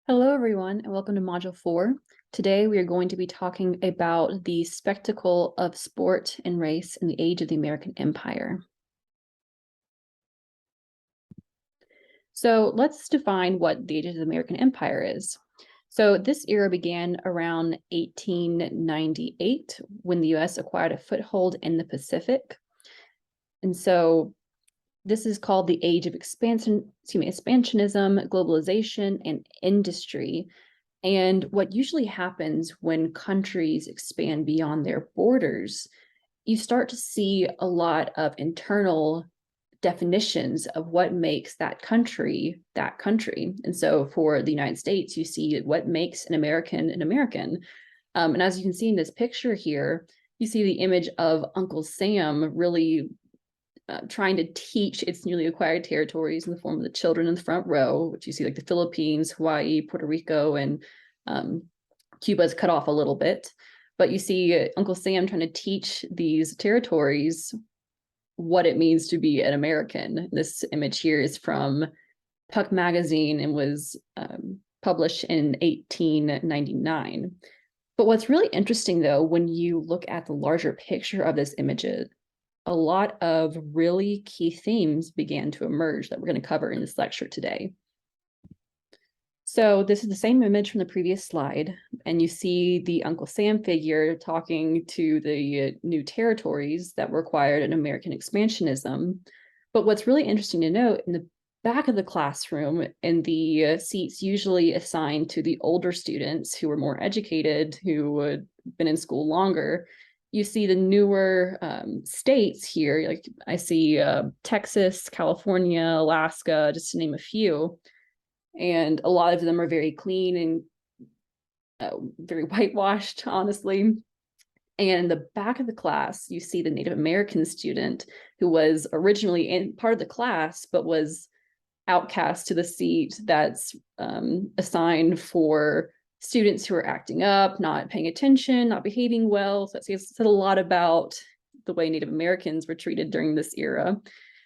Hello, everyone, and welcome to Module 4. Today, we are going to be talking about the spectacle of sport and race in the age of the American Empire. So let's define what the age of the American Empire is. So this era began around 1898 when the U.S. acquired a foothold in the Pacific. And so this is called the age of expansionism, globalization, and industry. And what usually happens when countries expand beyond their borders, you start to see a lot of internal definitions of what makes that country that country. And so for the United States, you see what makes an American an American. And as you can see in this picture here, you see the image of Uncle Sam really trying to teach its newly acquired territories in the form of the children in the front row, which you see like the Philippines, Hawaii, Puerto Rico, and Cuba's cut off a little bit. But you see Uncle Sam trying to teach these territories what it means to be an American. This image here is from Puck magazine and was published in 1899. But what's really interesting, though, when you look at the larger picture of this image, a lot of really key themes began to emerge that we're going to cover in this lecture today. So this is the same image from the previous slide, and you see the Uncle Sam figure talking to the new territories that were acquired in American expansionism. But what's really interesting to note, in the back of the classroom, in the seats usually assigned to the older students who were more educated, who had been in school longer, you see the newer states here. Like I see Texas, California, Alaska, just to name a few. And a lot of them are very clean and very whitewashed, honestly. And in the back of the class, you see the Native American student who was originally in part of the class, but was outcast to the seat that's assigned for students who are acting up, not paying attention, not behaving well. So it said a lot about the way Native Americans were treated during this era.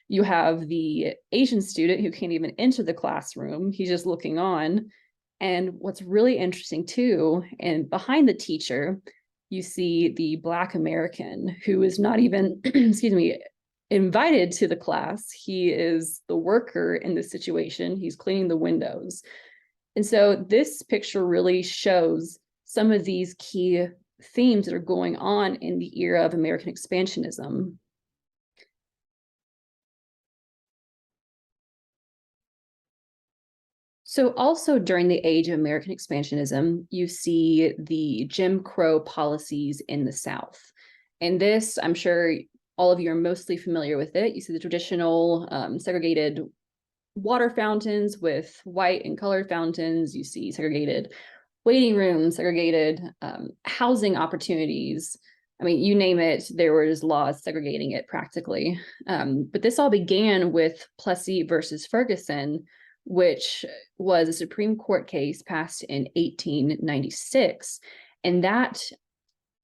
You have the Asian student who can't even enter the classroom. He's just looking on. And what's really interesting too, and behind the teacher, you see the Black American who is not even, excuse me, invited to the class. He is the worker in this situation. He's cleaning the windows. And so this picture really shows some of these key themes that are going on in the era of American expansionism. So also during the age of American expansionism, you see the Jim Crow policies in the South. And this, I'm sure all of you are mostly familiar with it. You see the traditional segregated water fountains with white and colored fountains. You see segregated waiting rooms, segregated housing opportunities. I mean, you name it, there was laws segregating it practically. But this all began with Plessy versus Ferguson, which was a Supreme Court case passed in 1896. And that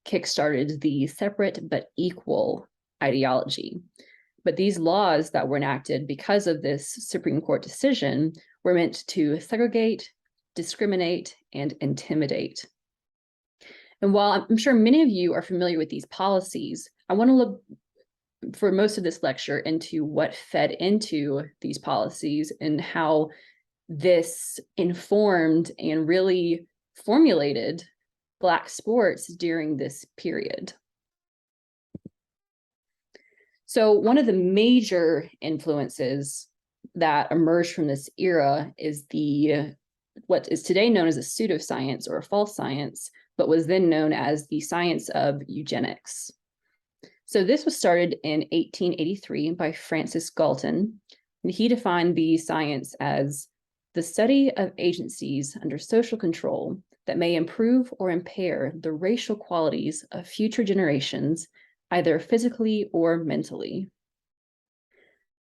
kickstarted the separate but equal ideology. But these laws that were enacted because of this Supreme Court decision were meant to segregate, discriminate, and intimidate. And while I'm sure many of you are familiar with these policies, I want to look for most of this lecture into what fed into these policies and how this informed and really formulated Black sports during this period. So one of the major influences that emerged from this era is what is today known as a pseudoscience or a false science, but was then known as the science of eugenics. So this was started in 1883 by Francis Galton, and he defined the science as the study of agencies under social control that may improve or impair the racial qualities of future generations, either physically or mentally.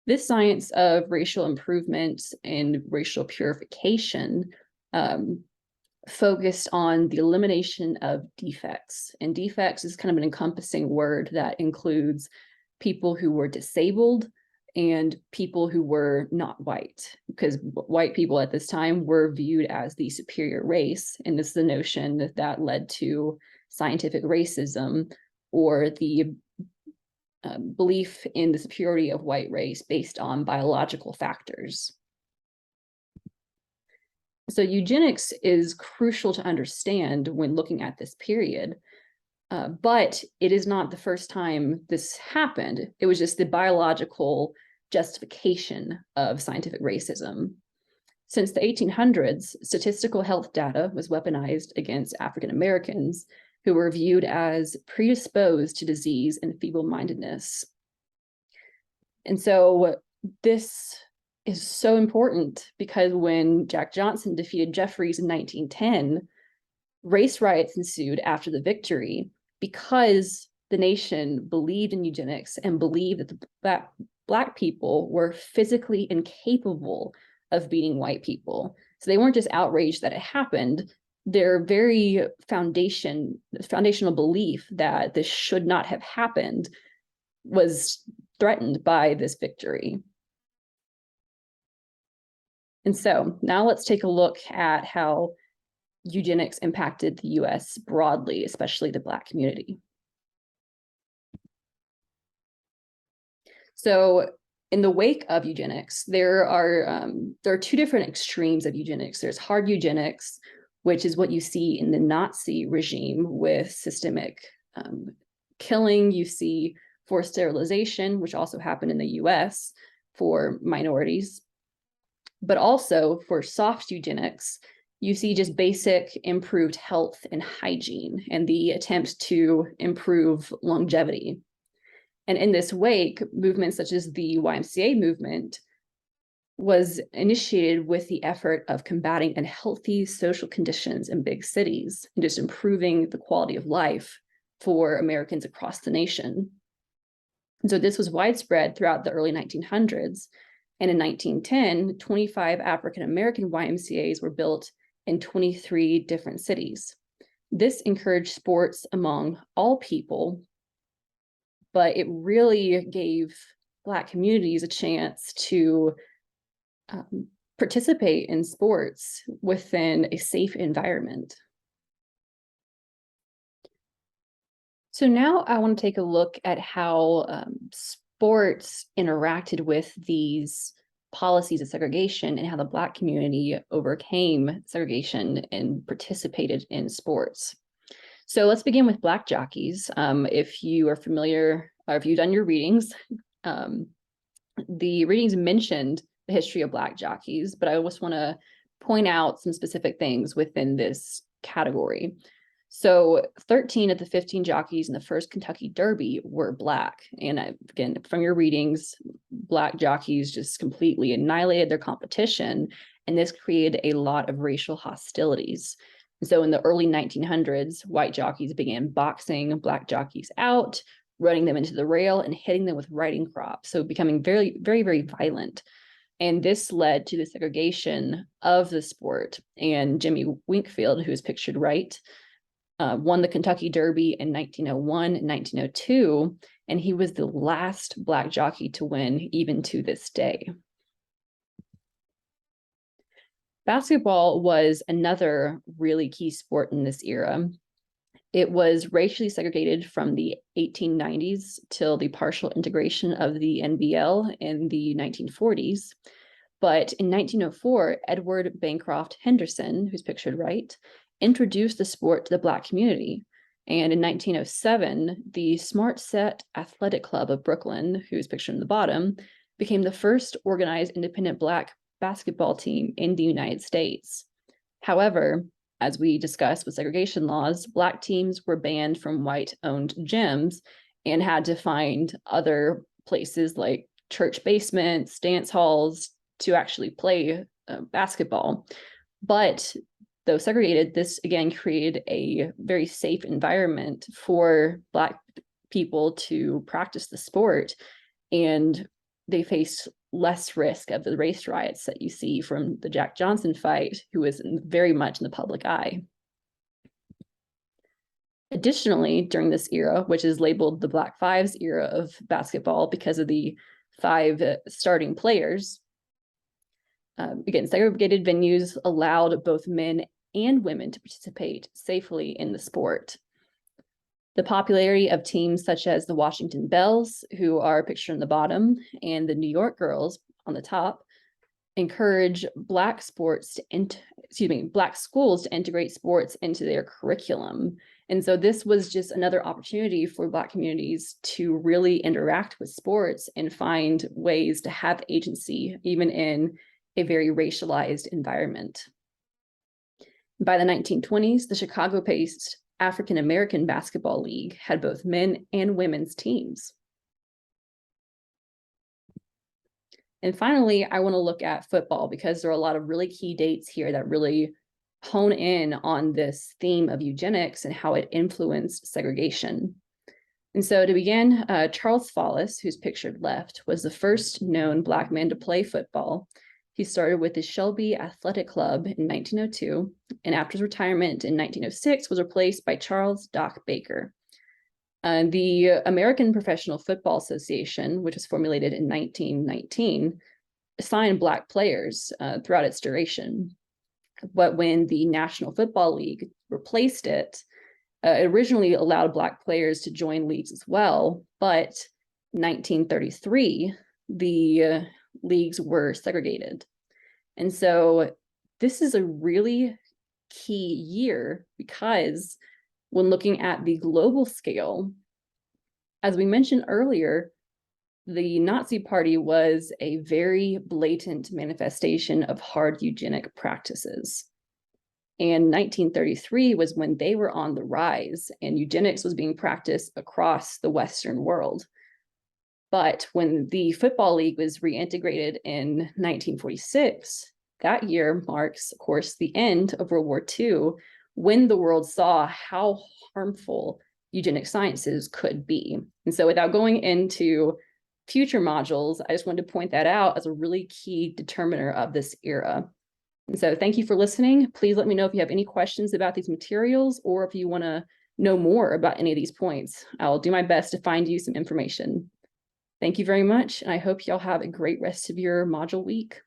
This science of racial improvement and racial purification focused on the elimination of defects. And defects is kind of an encompassing word that includes people who were disabled and people who were not white, because white people at this time were viewed as the superior race. And this is the notion that led to scientific racism, or the belief in the superiority of white race based on biological factors. So eugenics is crucial to understand when looking at this period, but it is not the first time this happened. It was just the biological justification of scientific racism. Since the 1800s, statistical health data was weaponized against African Americans, who were viewed as predisposed to disease and feeble-mindedness. And so this is so important, because when Jack Johnson defeated Jeffries in 1910, race riots ensued after the victory, because the nation believed in eugenics and believed that Black people were physically incapable of beating white people. So they weren't just outraged that it happened. Their very foundational belief that this should not have happened was threatened by this victory. And so now let's take a look at how eugenics impacted the US broadly, especially the Black community. So in the wake of eugenics, there are two different extremes of eugenics. There's hard eugenics, which is what you see in the Nazi regime with systemic killing. You see forced sterilization, which also happened in the US for minorities. But also for soft eugenics, you see just basic improved health and hygiene and the attempt to improve longevity. And in this wake, movements such as the YMCA movement was initiated with the effort of combating unhealthy social conditions in big cities and just improving the quality of life for Americans across the nation. And so this was widespread throughout the early 1900s. And in 1910, 25 African-American YMCAs were built in 23 different cities. This encouraged sports among all people, but it really gave Black communities a chance to participate in sports within a safe environment. So now I want to take a look at how sports interacted with these policies of segregation and how the Black community overcame segregation and participated in sports. So let's begin with Black jockeys. If you are familiar, or if you've done your readings, the readings mentioned the history of Black jockeys, but I just want to point out some specific things within this category. So 13 of the 15 jockeys in the first Kentucky Derby were Black. And again, from your readings, Black jockeys just completely annihilated their competition. And this created a lot of racial hostilities. And so in the early 1900s, white jockeys began boxing Black jockeys out, running them into the rail and hitting them with riding crops. So becoming very, very, very violent. And this led to the segregation of the sport. And Jimmy Winkfield, who is pictured right, won the Kentucky Derby in 1901 and 1902, and he was the last Black jockey to win, even to this day. Basketball was another really key sport in this era. It was racially segregated from the 1890s till the partial integration of the NBL in the 1940s. But in 1904, Edward Bancroft Henderson, who's pictured right, introduced the sport to the Black community. And in 1907, the Smart Set Athletic Club of Brooklyn, who's pictured in the bottom, became the first organized independent Black basketball team in the United States. However, as we discussed with segregation laws, Black teams were banned from white-owned gyms and had to find other places like church basements, dance halls to actually play basketball. But though segregated, this again created a very safe environment for Black people to practice the sport, and they faced less risk of the race riots that you see from the Jack Johnson fight, who was very much in the public eye. Additionally, during this era, which is labeled the Black Fives era of basketball because of the 5 starting players. Again, segregated venues allowed both men and women to participate safely in the sport. The popularity of teams such as the Washington Bells, who are pictured on the bottom, and the New York Girls on the top, encourage Black schools to integrate sports into their curriculum. And so this was just another opportunity for Black communities to really interact with sports and find ways to have agency, even in a very racialized environment. By the 1920s, the Chicago-based African American Basketball League had both men and women's teams. And finally, I want to look at football because there are a lot of really key dates here that really hone in on this theme of eugenics and how it influenced segregation. And so to begin, Charles Follis, who's pictured left, was the first known Black man to play football. He started with the Shelby Athletic Club in 1902, and after his retirement in 1906 was replaced by Charles Doc Baker. The American Professional Football Association, which was formulated in 1919, assigned Black players throughout its duration. But when the National Football League replaced it, it originally allowed Black players to join leagues as well, but in 1933, the leagues were segregated. And so this is a really key year because when looking at the global scale, as we mentioned earlier, the Nazi Party was a very blatant manifestation of hard eugenic practices. And 1933 was when they were on the rise and eugenics was being practiced across the Western world. But when the Football League was reintegrated in 1946, that year marks, of course, the end of World War II, when the world saw how harmful eugenic sciences could be. And so without going into future modules, I just wanted to point that out as a really key determiner of this era. And so thank you for listening. Please let me know if you have any questions about these materials or if you want to know more about any of these points. I'll do my best to find you some information. Thank you very much, and I hope y'all have a great rest of your module week.